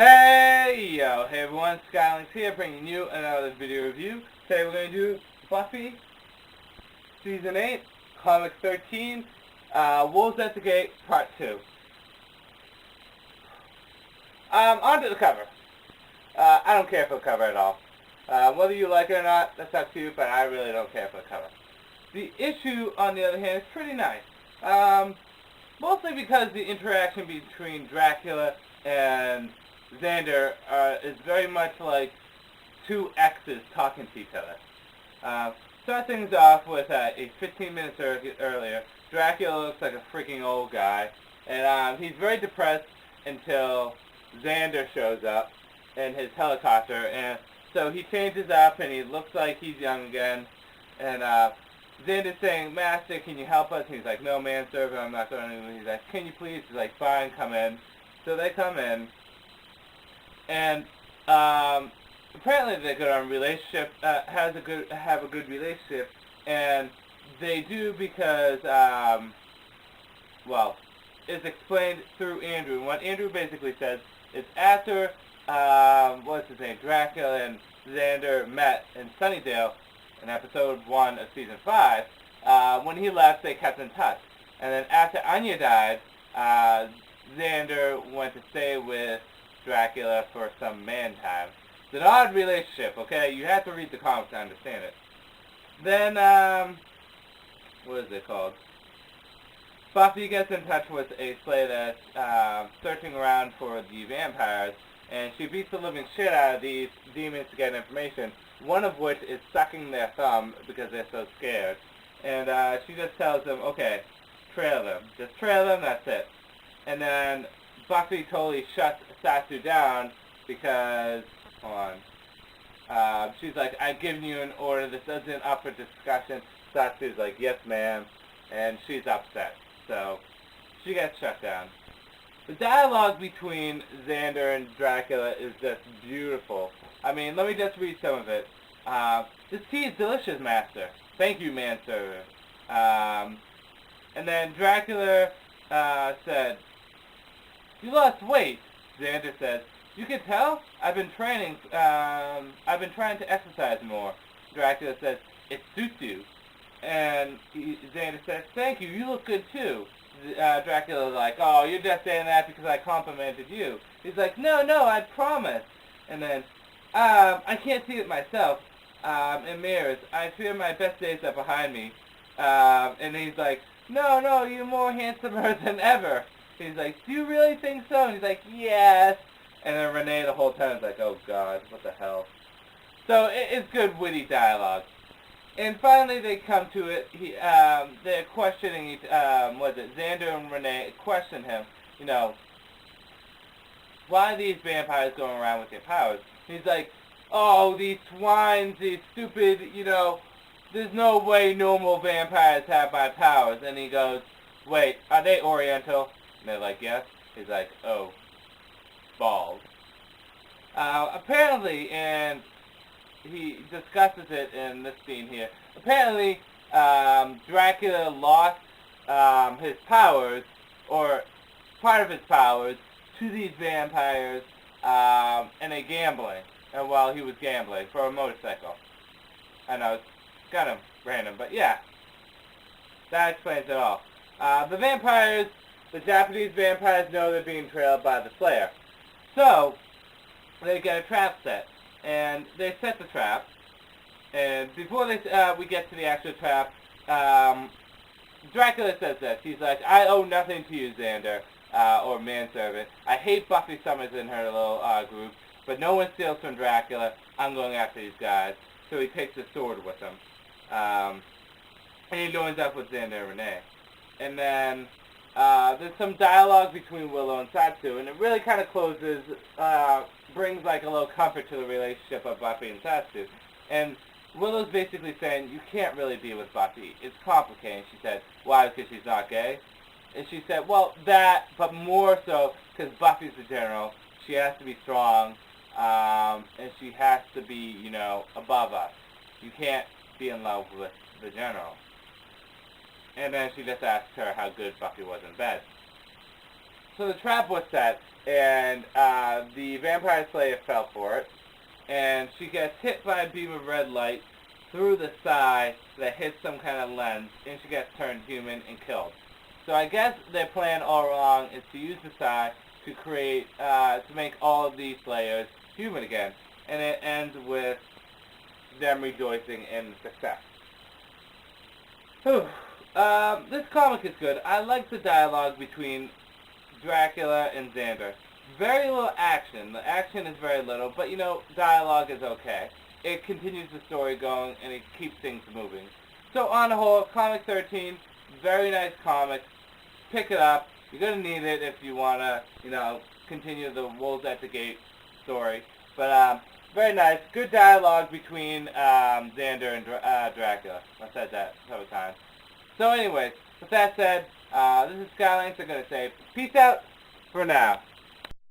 Hey yo, hey everyone, Skylinks here bringing you another video review. Today we're going to do Buffy, Season 8, Comic 13, Wolves at the Gate, Part 2. On to the cover. I don't care for the cover at all. Whether you like it or not, that's up to you, but I really don't care for the cover. The issue, on the other hand, is pretty nice. Mostly because the interaction between Dracula and Xander is very much like two exes talking to each other. Start things off with a 15 minutes earlier. Dracula looks like a freaking old guy, and he's very depressed until Xander shows up in his helicopter, and so he changes up and he looks like he's young again, and Xander's saying, "Master, can you help us?" And he's like, "No, manservant, I'm not going to." He's like, "Can you please?" He's like, "Fine, come in." So they come in, and apparently they're good on relationship, have a good relationship, and they do because, well, it's explained through Andrew. And what Andrew basically says is after, what's his name, Dracula and Xander met in Sunnydale in episode 1 of season 5, when he left, they kept in touch. And then after Anya died, Xander went to stay with Dracula for some man time. It's an odd relationship, okay? You have to read the comics to understand it. Then, what is it called? Buffy gets in touch with a slave that's searching around for the vampires, and she beats the living shit out of these demons to get information, one of which is sucking their thumb because they're so scared. And she just tells them, okay, trail them. Just trail them, that's it. And then Buffy totally shuts Satsu down because, hold on, she's like, "I've given you an order, this isn't up for discussion." Satsu's like, "Yes, ma'am," and she's upset. So she gets shut down. The dialogue between Xander and Dracula is just beautiful. I mean, let me just read some of it. "This tea is delicious, master. Thank you, manservant." And then Dracula said, "You lost weight." Xander said, "You can tell? I've been trying to exercise more." Dracula says, "It suits you." And Xander says, "Thank you, you look good too." Dracula's like, "Oh, you're just saying that because I complimented you." He's like, No, I promise." And then, "I can't see it myself in mirrors. I fear my best days are behind me." And he's like, No, you're more handsomer than ever." He's like, "Do you really think so?" And he's like, "Yes." And then Renee the whole time is like, "Oh God, what the hell?" So it's good witty dialogue. And finally they come to it. They're questioning Xander and Renee question him, why are these vampires going around with their powers? And he's like, "Oh, these swines, these stupid, there's no way normal vampires have my powers." And he goes, "Wait, are they Oriental?" And they're like, "Yes." He's like, "Oh, balls." Apparently, and he discusses it in this scene here, apparently Dracula lost his powers, or part of his powers, to these vampires in a gambling, and while he was gambling for a motorcycle. I know, it's kind of random, but yeah, that explains it all. The Japanese vampires know they're being trailed by the Slayer. So, they get a trap set. And they set the trap. And before we get to the actual trap, Dracula says this. He's like, "I owe nothing to you, Xander, or manservant. I hate Buffy Summers and her little group, but no one steals from Dracula. I'm going after these guys." So he takes his sword with him. And he joins up with Xander and Renee. And then there's some dialogue between Willow and Satsu, and it really kind of closes, brings like a little comfort to the relationship of Buffy and Satsu. And Willow's basically saying, "You can't really be with Buffy. It's complicated." She said, "Why? Because she's not gay?" And she said, "Well, that, but more so because Buffy's the general. She has to be strong, and she has to be, above us. You can't be in love with the general." And then she just asked her how good Buffy was in bed. So the trap was set, and the vampire slayer fell for it, and she gets hit by a beam of red light through the side that hits some kind of lens, and she gets turned human and killed. So I guess their plan all along is to use the side to create, to make all of these slayers human again, and it ends with them rejoicing in success. This comic is good. I like the dialogue between Dracula and Xander. Very little action. The action is very little, but dialogue is okay. It continues the story going, and it keeps things moving. So on the whole, Comic 13, very nice comic. Pick it up. You're going to need it if you want to, continue the Wolves at the Gate story. But very nice. Good dialogue between Xander and Dracula. I said that several times. So anyways, with that said, this is Skylanks. I'm going to say peace out for now.